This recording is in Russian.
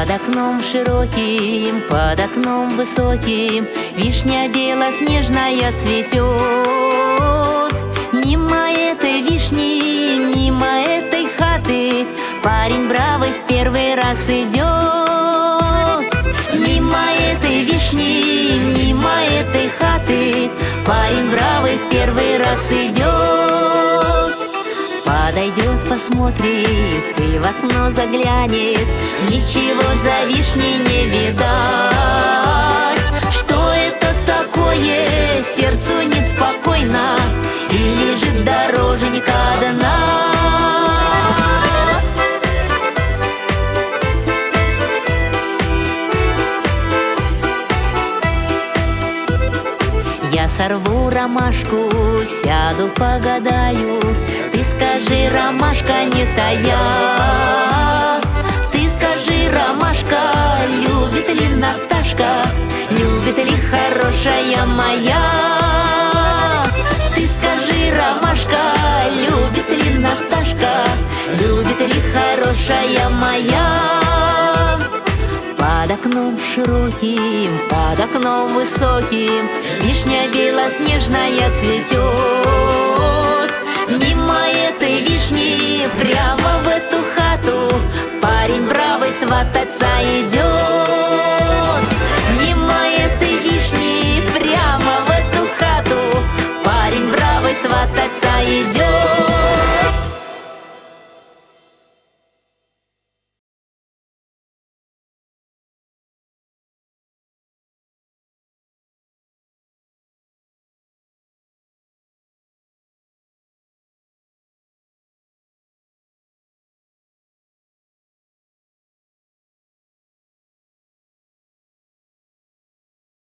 Под окном широким, под окном высоким вишня белоснежная цветет. Мимо этой вишни, мимо этой хаты парень бравый в первый раз идет. Мимо этой вишни, мимо этой хаты парень бравый в первый раз идет. Подойдет, посмотрит и в окно заглянет, ничего за вишней не видать. Что это такое? Сердцу неспокойно, и лежит дороженька одна. Я сорву ромашку, сяду, погадаю. Ты скажи, ромашка, не тая. Ты скажи, ромашка, любит ли Наташка, любит ли хорошая моя? Ты скажи, ромашка, любит ли Наташка, любит ли хорошая моя? Под окном широким, под окном высоким вишня белоснежная цветет. Мимо этой вишни прямо в эту хату парень бравый свататься идет. Мимо этой вишни прямо в эту хату парень бравый свататься идет.